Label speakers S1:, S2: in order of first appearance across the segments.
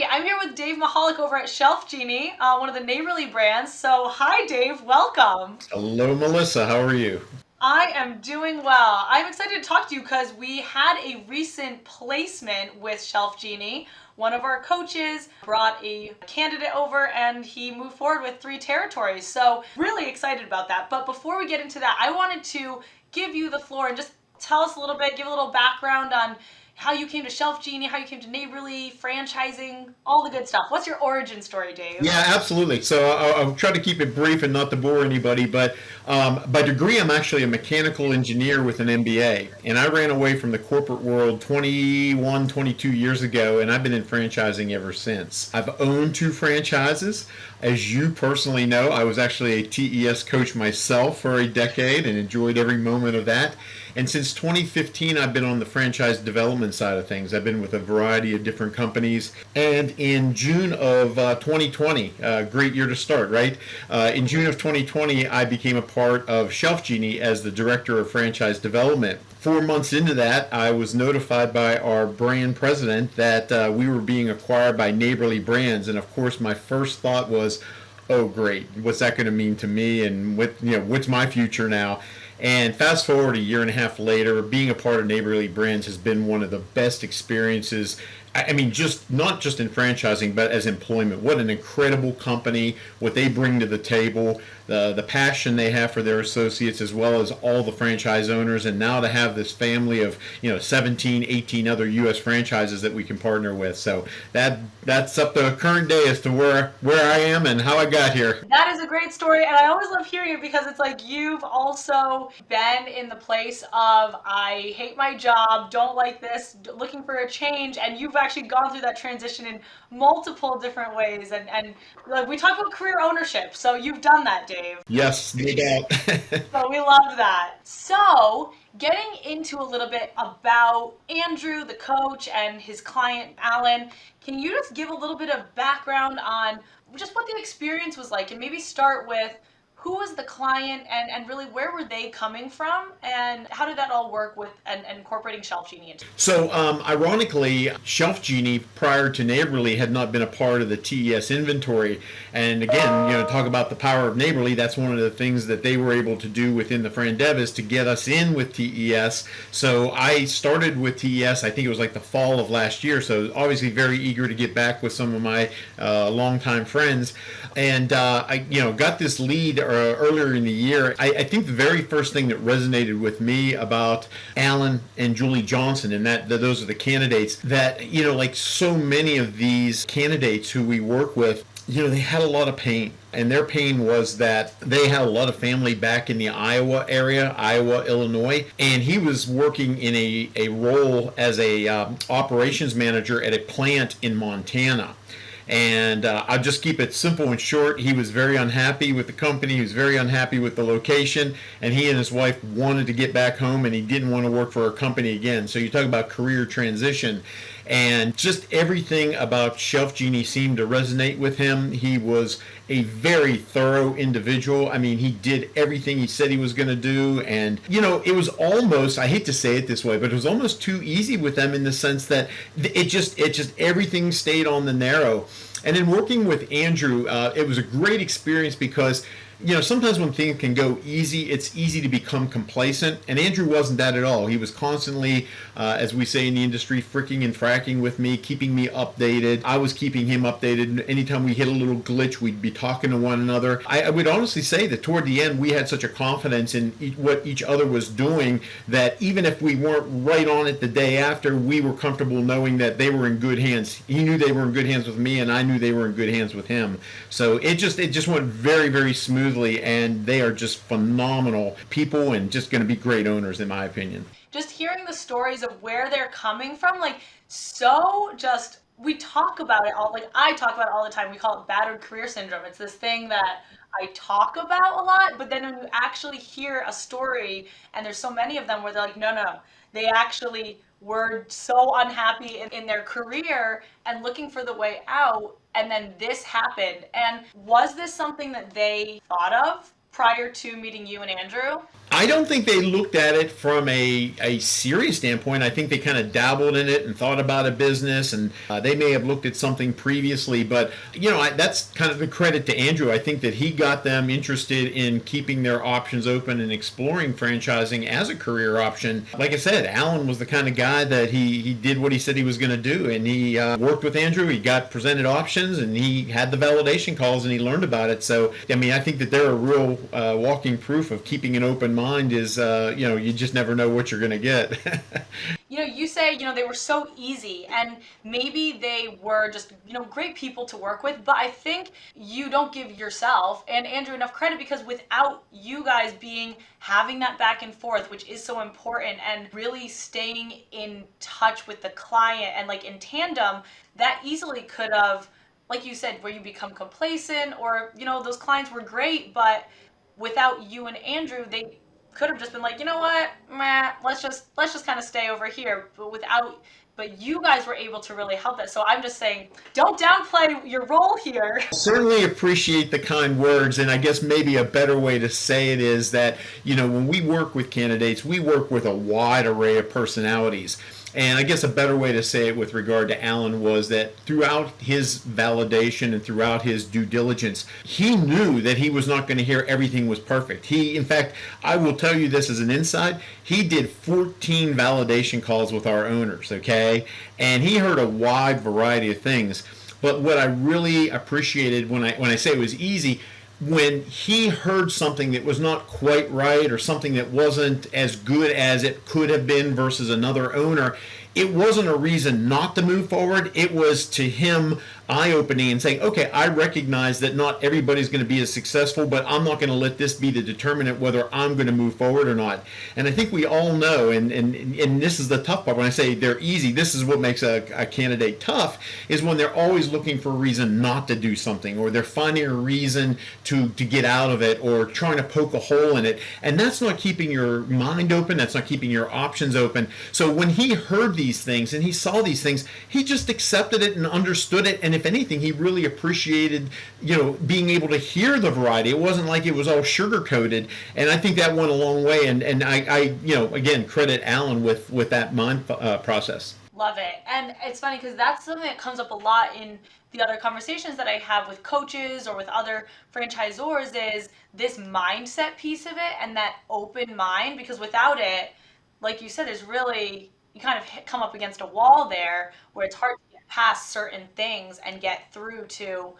S1: Hi, I'm here with Dave Mihalic over at Shelf Genie, one of the Neighborly brands. So, hi, Dave. Welcome.
S2: Hello, Melissa. How are you?
S1: I am doing well. I'm excited to talk to you because we had a recent placement with Shelf Genie. One of our coaches brought a candidate over and he moved forward with 3 territories. So, really excited about that. But before we get into that, I wanted to give you the floor and just tell us a little bit, give a little background on how you came to Shelf Genie, how you came to Neighborly, franchising, all the good stuff. What's your origin story, Dave?
S2: Yeah, absolutely. So I'll try to keep it brief and not to bore anybody, but by degree, I'm actually a mechanical engineer with an MBA. And I ran away from the corporate world 21, 22 years ago, and I've been in franchising ever since. I've owned 2 franchises. As you personally know, I was actually a TES coach myself for a decade and enjoyed every moment of that. And since 2015, I've been on the franchise development side of things. I've been with a variety of different companies. And in June of 2020, great year to start, right? In June of 2020, I became a part of Shelf Genie as the director of franchise development. 4 months into that, I was notified by our brand president that we were being acquired by Neighborly Brands. And of course, my first thought was, oh great, what's that going to mean to me, and what's my future now? And fast forward a year and a half later, being a part of Neighborly Brands has been one of the best experiences. I mean, just not just in franchising, but as employment. What an incredible company! What they bring to the table, the passion they have for their associates, as well as all the franchise owners, and now to have this family of 17, 18 other U.S. franchises that we can partner with. So that's up to current day as to where I am and how I got here.
S1: That is a great story, and I always love hearing it because it's like you've also been in the place of I hate my job, don't like this, looking for a change, and you've actually gone through that transition in multiple different ways. And like we talk about career ownership, so you've done that, Dave.
S2: Yes, no doubt.
S1: So we love that. So, getting into a little bit about Andrew, the coach, and his client, Alan, can you just give a little bit of background on just what the experience was like and maybe start with who was the client and really where were they coming from and how did that all work with and incorporating Shelf Genie into
S2: So, ironically, Shelf Genie prior to Neighborly had not been a part of the TES inventory. And again, talk about the power of Neighborly. That's one of the things that they were able to do within the Frandev is to get us in with TES. So I started with TES. I think it was like the fall of last year. So obviously very eager to get back with some of my longtime friends. And I, got this lead earlier in the year. I think the very first thing that resonated with me about Alan and Julie Johnson, and that those are the candidates that like so many of these candidates who we work with, they had a lot of pain. And their pain was that they had a lot of family back in the Iowa area, Iowa, Illinois, and he was working in a role as a operations manager at a plant in Montana. And I'll just keep it simple and short. He was very unhappy with the company. He was very unhappy with the location. And he and his wife wanted to get back home and he didn't want to work for a company again. So you talk about career transition. And just everything about Shelf Genie seemed to resonate with him. He was a very thorough individual. I mean, he did everything he said he was going to do. And, it was almost, I hate to say it this way, but it was almost too easy with them in the sense that it just everything stayed on the narrow. And in working with Andrew, it was a great experience because sometimes when things can go easy, it's easy to become complacent. And Andrew wasn't that at all. He was constantly, as we say in the industry, fricking and fracking with me, keeping me updated. I was keeping him updated. Anytime we hit a little glitch, we'd be talking to one another. I would honestly say that toward the end, we had such a confidence in what each other was doing that even if we weren't right on it the day after, we were comfortable knowing that they were in good hands. He knew they were in good hands with me, and I knew they were in good hands with him. So it just went very, very smooth. And they are just phenomenal people and just going to be great owners in my opinion.
S1: just hearing the stories of where they're coming from, like so just we talk about it all like I talk about it all the time. We call it battered career syndrome. It's this thing that I talk about a lot, but then when you actually hear a story and there's so many of them where they're like, no, no, they actually were so unhappy in their career and looking for the way out, and then this happened. And was this something that they thought of prior to meeting you and Andrew?
S2: I don't think they looked at it from a serious standpoint. I think they kind of dabbled in it and thought about a business, and they may have looked at something previously. But, that's kind of the credit to Andrew. I think that he got them interested in keeping their options open and exploring franchising as a career option. Like I said, Alan was the kind of guy that he did what he said he was going to do, and he worked with Andrew. He got presented options, and he had the validation calls, and he learned about it. So, I think that they're a real walking proof of keeping an open mind is, you just never know what you're going to get.
S1: You say, they were so easy, and maybe they were just, great people to work with, but I think you don't give yourself and Andrew enough credit, because without you guys having that back and forth, which is so important, and really staying in touch with the client and like in tandem, that easily could have, like you said, where you become complacent, or, those clients were great, but without you and Andrew, they could have just been like, you know what, meh, let's just kind of stay over here. But you guys were able to really help that. So I'm just saying, don't downplay your role here.
S2: Certainly appreciate the kind words, and I guess maybe a better way to say it is that, when we work with candidates, we work with a wide array of personalities. And I guess a better way to say it with regard to Alan was that throughout his validation and throughout his due diligence, he knew that he was not going to hear everything was perfect. In fact, I will tell you this as an insight, he did 14 validation calls with our owners, okay? And he heard a wide variety of things. But what I really appreciated when I say it was easy, when he heard something that was not quite right, or something that wasn't as good as it could have been versus another owner, it wasn't a reason not to move forward. It was to him eye-opening and saying, okay, I recognize that not everybody's going to be as successful, but I'm not going to let this be the determinant whether I'm going to move forward or not. And I think we all know, and this is the tough part, when I say they're easy, this is what makes a candidate tough, is when they're always looking for a reason not to do something, or they're finding a reason to get out of it, or trying to poke a hole in it. And that's not keeping your mind open, that's not keeping your options open. So when he heard these things and he saw these things, he just accepted it and understood it. And if anything, he really appreciated, being able to hear the variety. It wasn't like it was all sugar coated, and I think that went a long way. And I again, credit Alan with that mind process.
S1: Love it. And it's funny because that's something that comes up a lot in the other conversations that I have with coaches or with other franchisors, is this mindset piece of it and that open mind. Because without it, like you said, there's really, you kind of come up against a wall there where it's hard to get past certain things and get through to,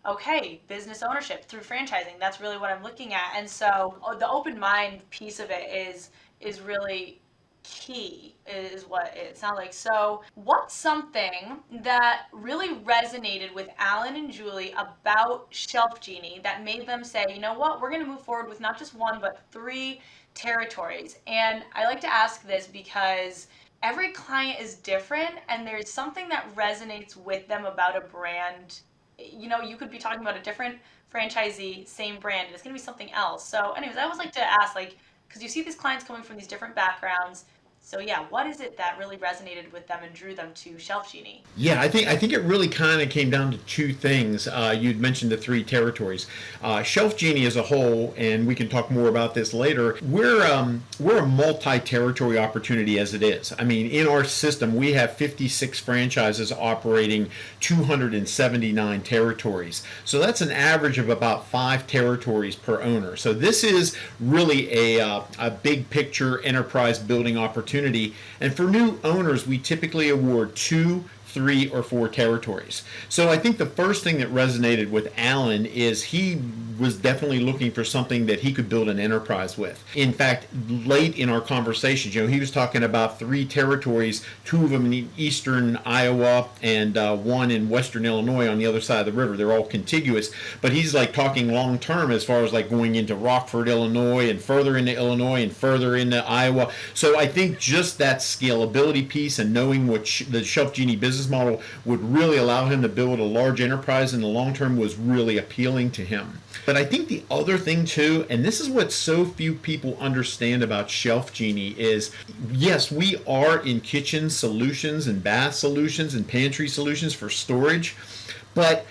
S1: okay, business ownership through franchising. That's really what I'm looking at. And so the open mind piece of it is really key, is what it sounds like. So what's something that really resonated with Alan and Julie about Shelf Genie that made them say, you know what, we're going to move forward with not just one, but 3 territories? And I like to ask this because every client is different, and there's something that resonates with them about a brand. You could be talking about a different franchisee, same brand, and it's going to be something else. So anyways, I always like to ask, because you see these clients coming from these different backgrounds. So yeah, what is it that really resonated with them and drew them to Shelf Genie?
S2: Yeah, I think it really kind of came down to 2 things. You'd mentioned the 3 territories. Shelf Genie as a whole, and we can talk more about this later, we're a multi-territory opportunity as it is. I mean, in our system, we have 56 franchises operating 279 territories. So that's an average of about 5 territories per owner. So this is really a big picture enterprise building opportunity. And for new owners, we typically award 2, 3, or 4 territories. So I think the first thing that resonated with Alan is he was definitely looking for something that he could build an enterprise with. In fact, late in our conversations, he was talking about 3 territories, 2 of them in eastern Iowa and 1 in western Illinois on the other side of the river. They're all contiguous, but he's talking long term as far as going into Rockford, Illinois, and further into Illinois and further into Iowa. So I think just that scalability piece and knowing what the Shelf Genie business model would really allow him to build a large enterprise in the long term was really appealing to him. But I think the other thing too, and this is what so few people understand about Shelf Genie, is yes, we are in kitchen solutions and bath solutions and pantry solutions for storage, but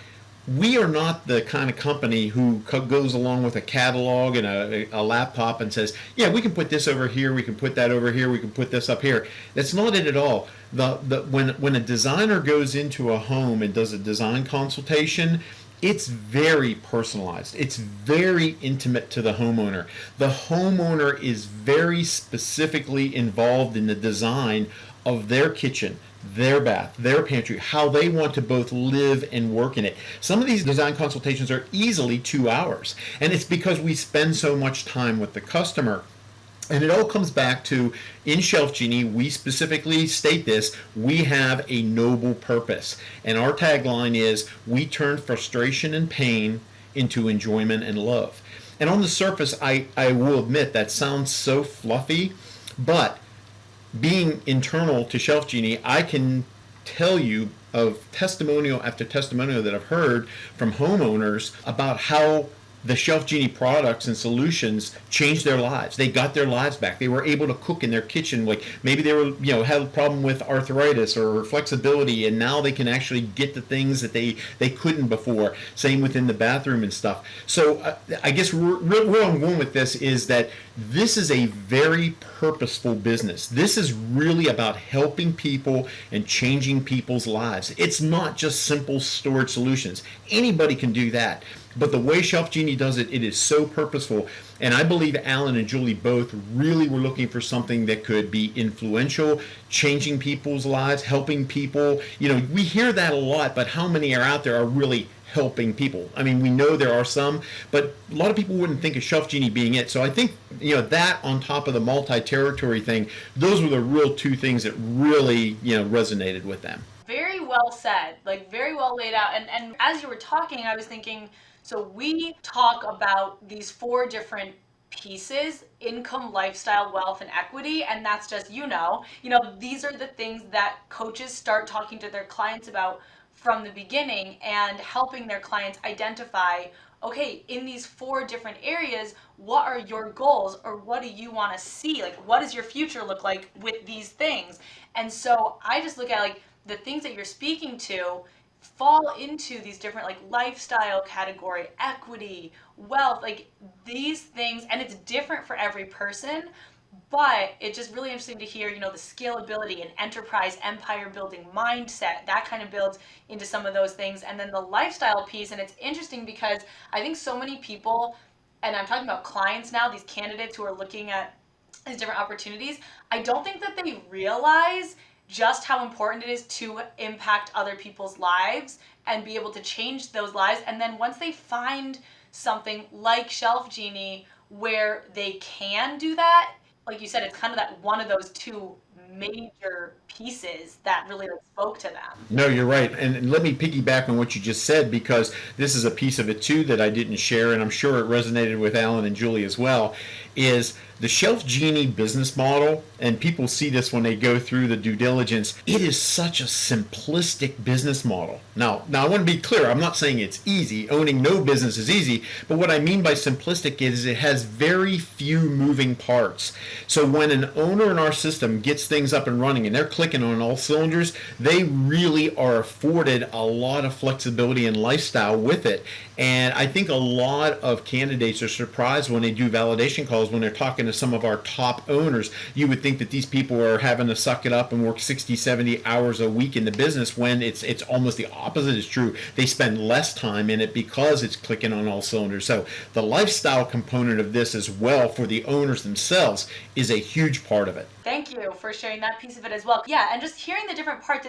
S2: we are not the kind of company who goes along with a catalog and a laptop and says, yeah, we can put this over here, we can put that over here, we can put this up here. That's not it at all. When a designer goes into a home and does a design consultation, it's very personalized. It's very intimate to the homeowner. The homeowner is very specifically involved in the design of their kitchen, their bath, their pantry, how they want to both live and work in it. Some of these design consultations are easily 2 hours, and it's because we spend so much time with the customer. And it all comes back to, in Shelf Genie, we specifically state this, we have a noble purpose. And our tagline is, we turn frustration and pain into enjoyment and love. And on the surface, I will admit that sounds so fluffy, but being internal to Shelf Genie, I can tell you of testimonial after testimonial that I've heard from homeowners about how the Shelf Genie products and solutions changed their lives. They got their lives back. They were able to cook in their kitchen. Like maybe they were, had a problem with arthritis or flexibility, and now they can actually get the things that they couldn't before. Same within the bathroom and stuff. So I guess where I'm going with this is that this is a very purposeful business. This is really about helping people and changing people's lives. It's not just simple storage solutions. Anybody can do that. But the way Shelf Genie does it, it is so purposeful. And I believe Alan and Julie both really were looking for something that could be influential, changing people's lives, helping people. We hear that a lot, but how many are out there are really helping people? I mean, we know there are some, but a lot of people wouldn't think of Shelf Genie being it. So I think, that on top of the multi-territory thing, those were the real two things that really, resonated with them.
S1: Very well said, like very well laid out. And as you were talking, I was thinking, so we talk about these 4 different pieces: income, lifestyle, wealth, and equity. And that's just, these are the things that coaches start talking to their clients about from the beginning and helping their clients identify, okay, in these 4 different areas, what are your goals, or what do you want to see? Like, what does your future look like with these things? And so I just look at the things that you're speaking to fall into these different lifestyle category, equity, wealth, these things, and it's different for every person. But it's just really interesting to hear, the scalability and enterprise empire building mindset that kind of builds into some of those things. And then the lifestyle piece, and it's interesting because I think so many people, and I'm talking about clients now, these candidates who are looking at these different opportunities, I don't think that they realize just how important it is to impact other people's lives and be able to change those lives. And then once they find something like Shelf Genie where they can do that, like you said, it's kind of that one of those 2 major pieces that really spoke to them.
S2: No, you're right. And let me piggyback on what you just said, because this is a piece of it too that I didn't share, and I'm sure it resonated with Alan and Julie as well, is the Shelf Genie business model, and people see this when they go through the due diligence. It is such a simplistic business model. Now I want to be clear. I'm not saying it's easy. Owning no business is easy, but what I mean by simplistic is it has very few moving parts. So when an owner in our system gets things up and running and they're clicking on all cylinders, they really are afforded a lot of flexibility and lifestyle with it. And I think a lot of candidates are surprised when they do validation calls, when they're talking to some of our top owners. You would think that these people are having to suck it up and work 60, 70 hours a week in the business, when it's almost the opposite is true. They spend less time in it because it's clicking on all cylinders. So the lifestyle component of this as well for the owners themselves is a huge part of it.
S1: Thank you for sharing that piece of it as well. Yeah, and just hearing the different parts,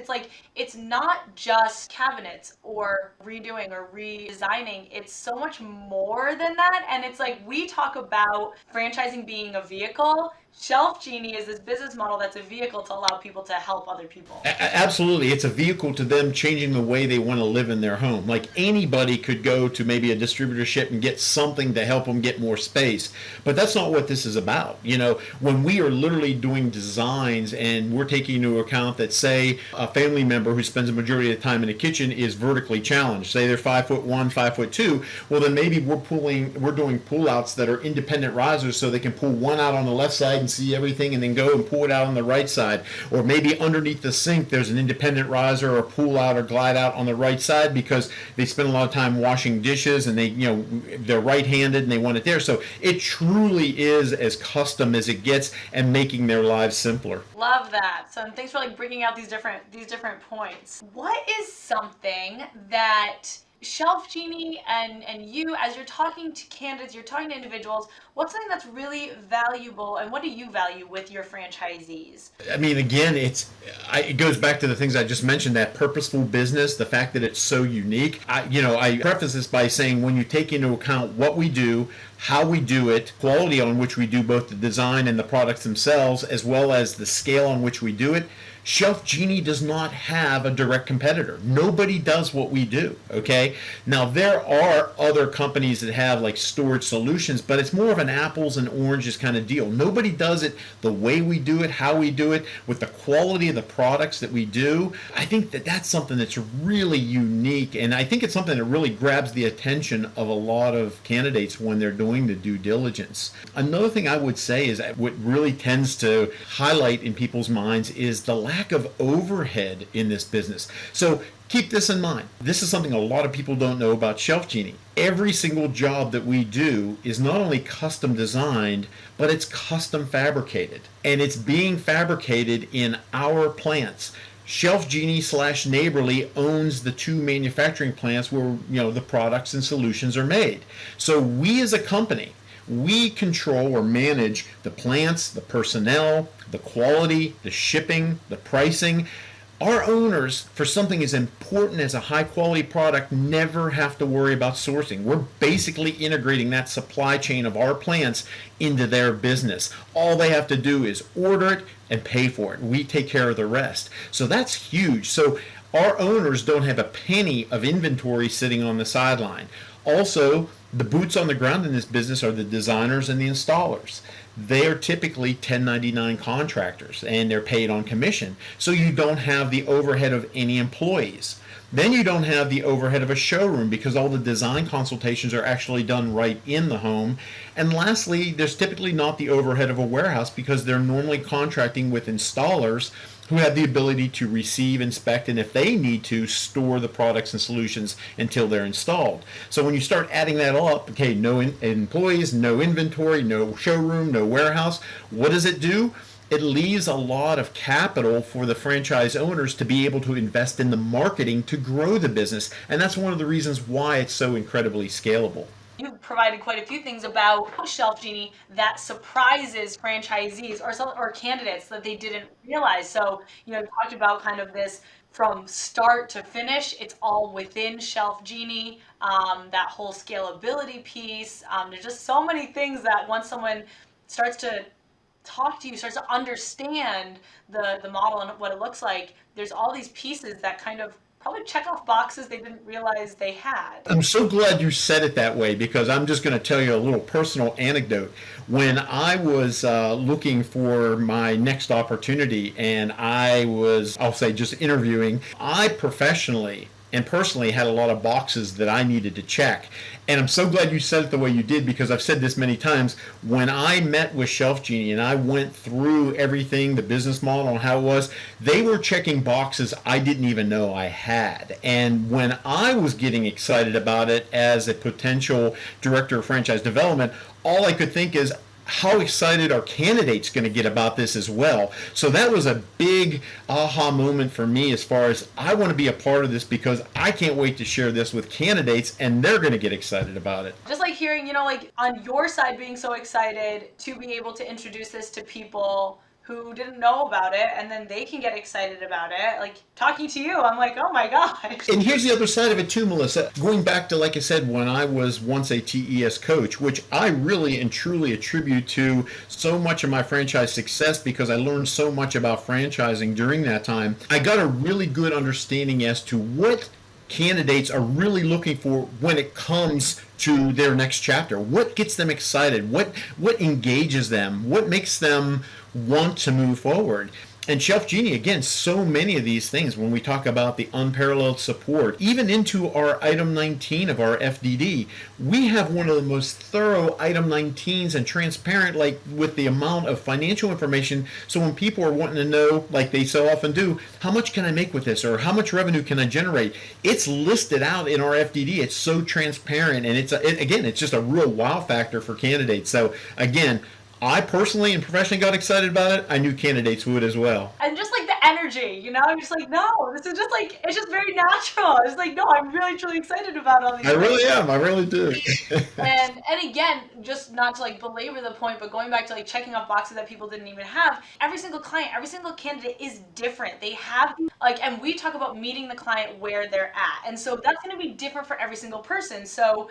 S1: it's not just cabinets or redoing or redesigning. It's so much more than that. And it's we talk about franchising being a vehicle. Shelf Genie is this business model that's a vehicle to allow people to help other people.
S2: Absolutely. It's a vehicle to them changing the way they want to live in their home. Like anybody could go to maybe a distributorship and get something to help them get more space. But that's not what this is about. When we are literally doing doing designs and we're taking into account that, say, a family member who spends a majority of the time in the kitchen is vertically challenged, say they're 5'1", 5'2", well then maybe we're doing pull outs that are independent risers so they can pull one out on the left side and see everything and then go and pull it out on the right side. Or maybe underneath the sink there's an independent riser or pull out or glide out on the right side because they spend a lot of time washing dishes and they're right-handed and they want it there. So it truly is as custom as it gets and making their lives simpler.
S1: Love that. So thanks for bringing out these different points. What is something that Shelf Genie and you, as you're talking to candidates, you're talking to individuals, what's something that's really valuable and what do you value with your franchisees?
S2: I mean, again, it goes back to the things I just mentioned, that purposeful business, the fact that it's so unique. I preface this by saying when you take into account what we do, how we do it, quality on which we do both the design and the products themselves, as well as the scale on which we do it, Shelf Genie does not have a direct competitor. Nobody does what we do, okay? Now, there are other companies that have storage solutions, but it's more of an apples and oranges kind of deal. Nobody does it the way we do it, how we do it, with the quality of the products that we do. I think that that's something that's really unique, and I think it's something that really grabs the attention of a lot of candidates when they're doing the due diligence. Another thing I would say is that what really tends to highlight in people's minds is the lack of overhead in this business. So keep this in mind. This is something a lot of people don't know about Shelf Genie. Every single job that we do is not only custom designed, but it's custom fabricated. And it's being fabricated in our plants. Shelf Genie / Neighborly owns the two manufacturing plants where the products and solutions are made. So we as a company, we control or manage the plants, the personnel, the quality, the shipping, the pricing. Our owners, for something as important as a high quality product, never have to worry about sourcing. We're basically integrating that supply chain of our plants into their business. All they have to do is order it and pay for it. We take care of the rest. So that's huge. So our owners don't have a penny of inventory sitting on the sideline. Also, the boots on the ground in this business are the designers and the installers. They are typically 1099 contractors and they're paid on commission. So you don't have the overhead of any employees. Then you don't have the overhead of a showroom because all the design consultations are actually done right in the home. And lastly, there's typically not the overhead of a warehouse because they're normally contracting with installers who have the ability to receive, inspect, and if they need to, store the products and solutions until they're installed. So when you start adding that all up, okay, no employees, no inventory, no showroom, no warehouse, what does it do? It leaves a lot of capital for the franchise owners to be able to invest in the marketing to grow the business. And that's one of the reasons why it's so incredibly scalable.
S1: You've provided quite a few things about Shelf Genie that surprises franchisees or candidates that they didn't realize. So, you talked about kind of this from start to finish. It's all within Shelf Genie. That whole scalability piece. There's just so many things that once someone starts to talk to you, starts to understand the model and what it looks like, there's all these pieces that kind of probably check off boxes they didn't realize they had.
S2: I'm so glad you said it that way because I'm just going to tell you a little personal anecdote. When I was looking for my next opportunity and I was, I'll say, just interviewing, I professionally and personally had a lot of boxes that I needed to check. And I'm so glad you said it the way you did because I've said this many times. When I met with Shelf Genie and I went through everything, the business model and how it was, they were checking boxes I didn't even know I had. And when I was getting excited about it as a potential director of franchise development, all I could think is, how excited are candidates going to get about this as well? So that was a big aha moment for me as far as I want to be a part of this because I can't wait to share this with candidates and they're going to get excited about it.
S1: Just like hearing, on your side being so excited to be able to introduce this to people who didn't know about it and then they can get excited about it. Like talking to you, I'm like, oh my gosh.
S2: And here's the other side of it too, Melissa. Going back to, like I said, when I was once a TES coach, which I really and truly attribute to so much of my franchise success because I learned so much about franchising during that time, I got a really good understanding as to what candidates are really looking for when it comes to their next chapter. What gets them excited? What engages them? What makes them want to move forward? And Shelf Genie, again, so many of these things, when we talk about the unparalleled support, even into our item 19 of our FDD, we have one of the most thorough item 19s and transparent, like with the amount of financial information. So when people are wanting to know, like they so often do, how much can I make with this, or how much revenue can I generate? It's listed out in our FDD. It's so transparent, and it's just a real wow factor for candidates. So again, I personally and professionally got excited about it. I knew candidates would as well.
S1: And just like the energy, I'm just like, no, this is just like, it's just very natural. It's like, no, I'm really truly excited about all these
S2: I
S1: things.
S2: really am. I really do.
S1: And again, just not to like belabor the point, but going back to like checking off boxes that people didn't even have, every single client, every single candidate is different. They have like, and we talk about meeting the client where they're at. And so that's going to be different for every single person. So,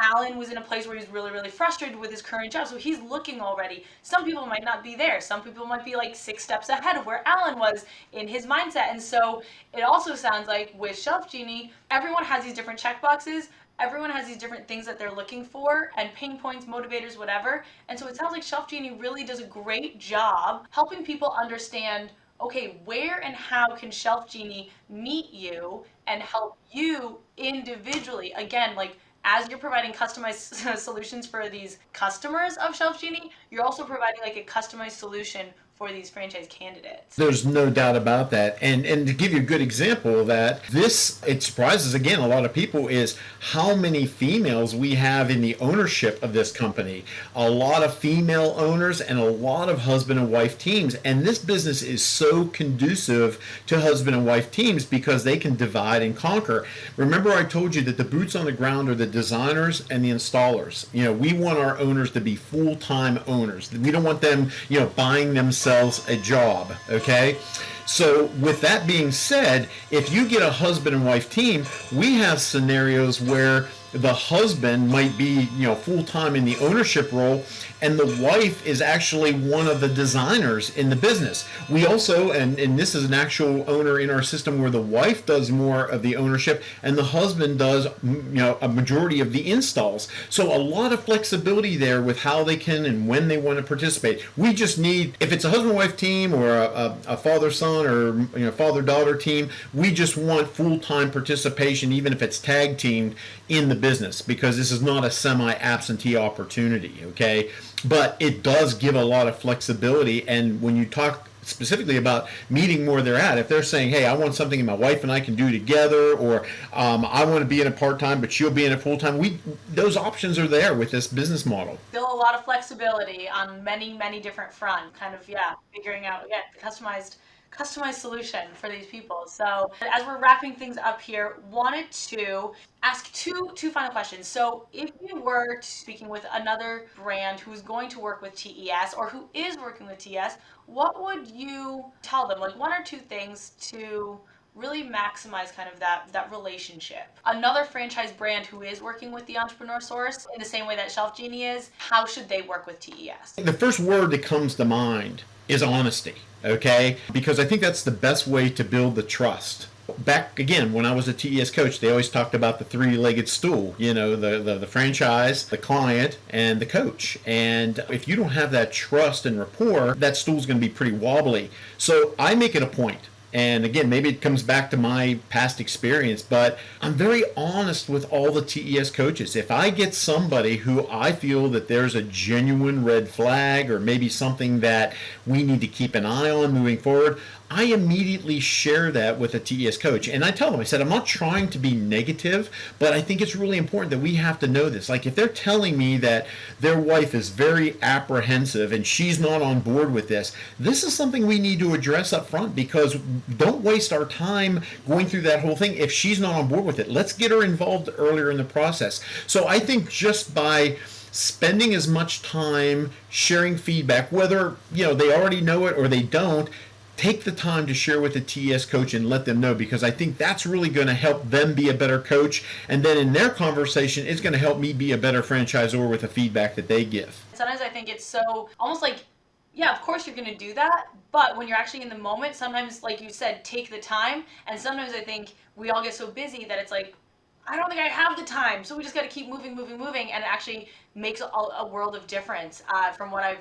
S1: Alan was in a place where he's really, really frustrated with his current job. So he's looking already. Some people might not be there. Some people might be like 6 steps ahead of where Alan was in his mindset. And so it also sounds like with Shelf Genie, everyone has these different check boxes. Everyone has these different things that they're looking for and pain points, motivators, whatever. And so it sounds like Shelf Genie really does a great job helping people understand, okay, where and how can Shelf Genie meet you and help you individually? Again, like, as you're providing customized solutions for these customers of Shelf Genie, you're also providing like a customized solution for these franchise candidates.
S2: There's no doubt about that. And to give you a good example of that, it surprises again a lot of people, is how many females we have in the ownership of this company. A lot of female owners and a lot of husband and wife teams. And this business is so conducive to husband and wife teams because they can divide and conquer. Remember, I told you that the boots on the ground are the designers and the installers. We want our owners to be full-time owners. We don't want them, buying themselves a job, okay? So with that being said, if you get a husband and wife team, we have scenarios where the husband might be, full-time in the ownership role, and the wife is actually one of the designers in the business. We also, and this is an actual owner in our system where the wife does more of the ownership and the husband does, a majority of the installs. So a lot of flexibility there with how they can and when they want to participate. We just need, if it's a husband-wife team or a father-son or father-daughter team, we just want full-time participation, even if it's tag teamed in the business, because this is not a semi-absentee opportunity, okay? But it does give a lot of flexibility. And when you talk specifically about meeting where they're at, if they're saying, hey, I want something my wife and I can do together, or I want to be in it part-time but she'll be in it full-time, those options are there with this business model.
S1: Still a lot of flexibility on many, many different fronts, figuring out, again, the customized solution for these people. So as we're wrapping things up here, wanted to ask two final questions. So if you were speaking with another brand who's going to work with TES or who is working with TES, what would you tell them? Like 1 or 2 things to really maximize kind of that relationship. Another franchise brand who is working with the Entrepreneur Source in the same way that Shelf Genie is, how should they work with TES?
S2: The first word that comes to mind is honesty, okay? Because I think that's the best way to build the trust. Back again, when I was a TES coach, they always talked about the 3-legged stool, the franchise, the client, and the coach. And if you don't have that trust and rapport, that stool's going to be pretty wobbly. So I make it a point. And again, maybe it comes back to my past experience, but I'm very honest with all the TES coaches. If I get somebody who I feel that there's a genuine red flag or maybe something that we need to keep an eye on moving forward, I immediately share that with a TES coach. And I tell them, I said, I'm not trying to be negative, but I think it's really important that we have to know this. Like if they're telling me that their wife is very apprehensive and she's not on board with this is something we need to address up front, because don't waste our time going through that whole thing if she's not on board with it. Let's get her involved earlier in the process. So I think just by spending as much time sharing feedback, whether they already know it or they don't, take the time to share with the TES coach and let them know, because I think that's really going to help them be a better coach. And then in their conversation, it's going to help me be a better franchisor with the feedback that they give.
S1: Sometimes I think it's so almost like Yeah, of course you're going to do that, but when you're actually in the moment, sometimes, like you said, take the time. And sometimes I think we all get so busy that it's like, I don't think I have the time, so we just got to keep moving, moving, moving, and it actually makes a world of difference. From what I've,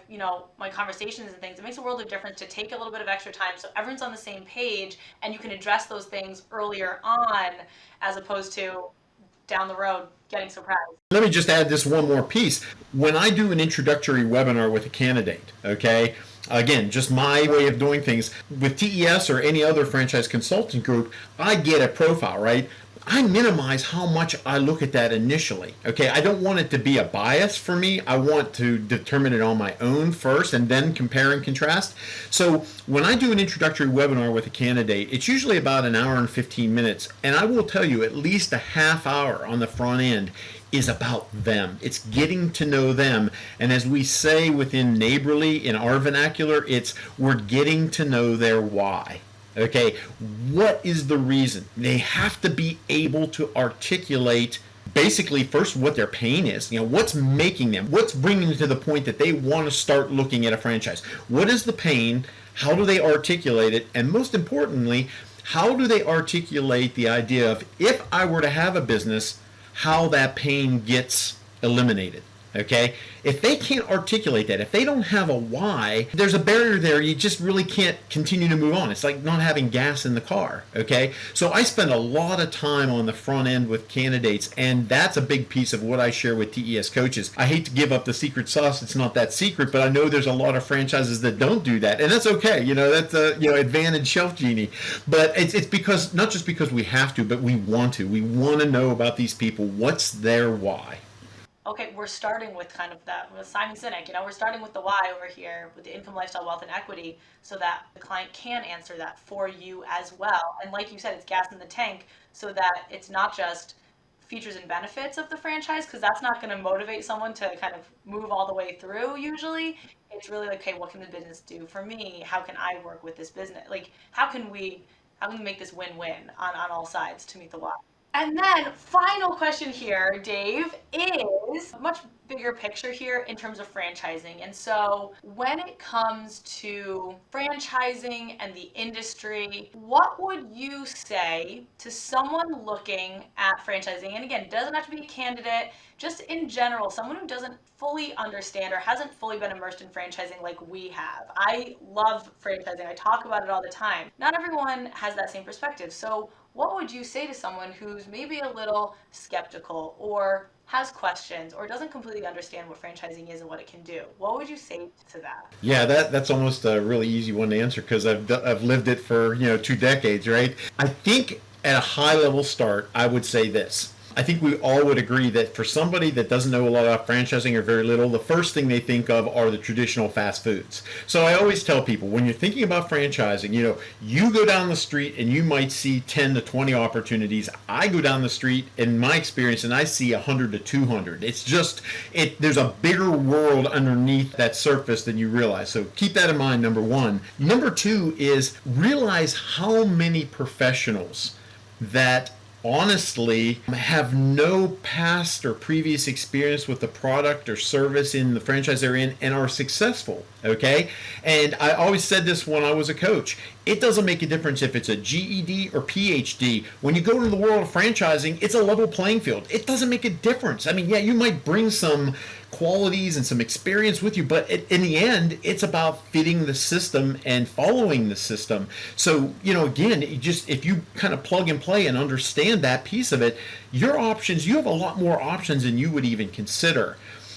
S1: my conversations and things, it makes a world of difference to take a little bit of extra time so everyone's on the same page and you can address those things earlier on, as opposed to down the road getting surprised.
S2: Let me just add this one more piece. When I do an introductory webinar with a candidate, okay, again, just my way of doing things, with TES or any other franchise consulting group, I get a profile, right? I minimize how much I look at that initially. Okay, I don't want it to be a bias for me. I want to determine it on my own first and then compare and contrast. So when I do an introductory webinar with a candidate, it's usually about an hour and 15 minutes. And I will tell you, at least a half hour on the front end is about them. It's getting to know them. And as we say within Neighborly in our vernacular, it's we're getting to know their why. Okay, what is the reason? They have to be able to articulate basically first what their pain is. What's making them, what's bringing them to the point that they want to start looking at a franchise. What is the pain? How do they articulate it? And most importantly, how do they articulate the idea of, if I were to have a business, how that pain gets eliminated? Okay, if they can't articulate that, if they don't have a why, there's a barrier there. You just really can't continue to move on. It's like not having gas in the car. Okay, so I spend a lot of time on the front end with candidates, and that's a big piece of what I share with TES coaches. I hate to give up the secret sauce. It's not that secret, but I know there's a lot of franchises that don't do that, and that's okay. That's a advantage Shelf Genie. But it's because, not just because we have to, but we want to. We want to know about these people. What's their why?
S1: Okay, we're starting with kind of that with Simon Sinek. We're starting with the why over here with the income, lifestyle, wealth, and equity, so that the client can answer that for you as well. And like you said, it's gas in the tank, so that it's not just features and benefits of the franchise, because that's not going to motivate someone to kind of move all the way through. Usually, it's really like, okay, what can the business do for me? How can I work with this business? Like, how can we make this win-win on all sides to meet the why? And then, final question here, Dave, is a much bigger picture here in terms of franchising. And so, when it comes to franchising and the industry, what would you say to someone looking at franchising? And again, it doesn't have to be a candidate, just in general, someone who doesn't fully understand or hasn't fully been immersed in franchising like we have. I love franchising, I talk about it all the time. Not everyone has that same perspective. So, what would you say to someone who's maybe a little skeptical or has questions or doesn't completely understand what franchising is and what it can do? What would you say to that?
S2: Yeah, that's almost a really easy one to answer because I've lived it for 2 decades, right? I think at a high level start, I would say this. I think we all would agree that for somebody that doesn't know a lot about franchising or very little, the first thing they think of are the traditional fast foods. So I always tell people, when you're thinking about franchising, you go down the street and you might see 10 to 20 opportunities. I go down the street, in my experience, and I see 100 to 200. It's just, there's a bigger world underneath that surface than you realize. So keep that in mind, number one. Number two is realize how many professionals that honestly have no past or previous experience with the product or service in the franchise they're in and are successful. Okay, and I always said this when I was a coach, it doesn't make a difference if it's a GED or PhD. When you go into the world of franchising, it's a level playing field. It doesn't make a difference. I mean, yeah, you might bring some qualities and some experience with you, but in the end, it's about fitting the system and following the system. So, again, if you kind of plug and play and understand that piece of it, you have a lot more options than you would even consider.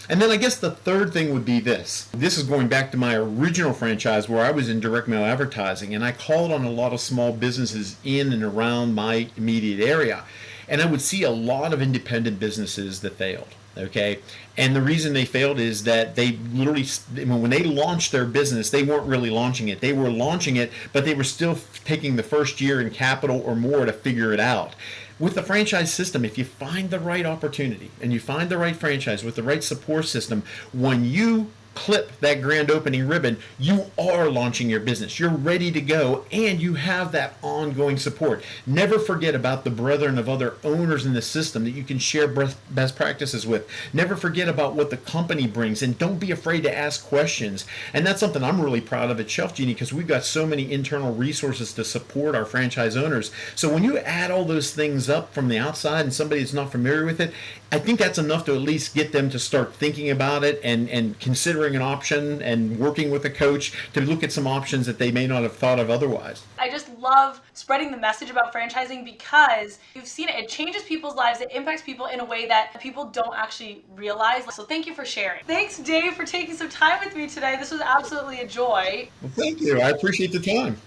S2: And then I guess the third thing would be this. This is going back to my original franchise where I was in direct mail advertising, and I called on a lot of small businesses in and around my immediate area. And I would see a lot of independent businesses that failed. Okay, and the reason they failed is that they literally, when they launched their business, they weren't really launching it. They were launching it, but they were still taking the first year in capital or more to figure it out. With the franchise system, if you find the right opportunity and you find the right franchise with the right support system, when you clip that grand opening ribbon, you are launching your business. You're ready to go, and you have that ongoing support. Never forget about the brethren of other owners in the system that you can share best practices with. Never forget about what the company brings, and don't be afraid to ask questions. And that's something I'm really proud of at Shelf Genie, because we've got so many internal resources to support our franchise owners. So when you add all those things up from the outside and somebody that's not familiar with it, I think that's enough to at least get them to start thinking about it and considering an option and working with a coach to look at some options that they may not have thought of otherwise.
S1: I just love spreading the message about franchising because you've seen it. It changes people's lives. It impacts people in a way that people don't actually realize. So thank you for sharing. Thanks, Dave, for taking some time with me today. This was absolutely a joy.
S2: Well, thank you. I appreciate the time.